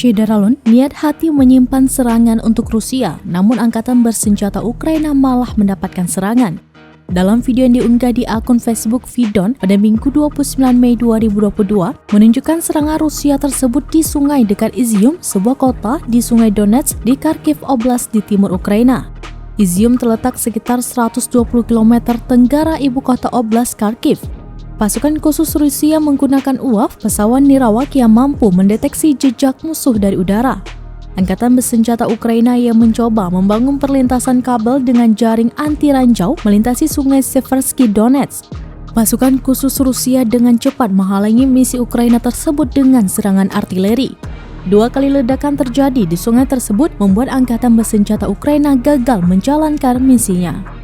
Shederalon niat hati menyimpan serangan untuk Rusia, namun angkatan bersenjata Ukraina malah mendapatkan serangan. Dalam video yang diunggah di akun Facebook Vidon pada Minggu 29 Mei 2022, menunjukkan serangan Rusia tersebut di sungai dekat Izium, sebuah kota di Sungai Donetsk di Kharkiv Oblast di timur Ukraina. Izium terletak sekitar 120 km tenggara ibu kota Oblast Kharkiv. Pasukan khusus Rusia menggunakan UAV, pesawat nirawak yang mampu mendeteksi jejak musuh dari udara. Angkatan bersenjata Ukraina yang mencoba membangun perlintasan kabel dengan jaring anti ranjau melintasi sungai Seversky Donetsk. Pasukan khusus Rusia dengan cepat menghalangi misi Ukraina tersebut dengan serangan artileri. 2 kali ledakan terjadi di sungai tersebut membuat angkatan bersenjata Ukraina gagal menjalankan misinya.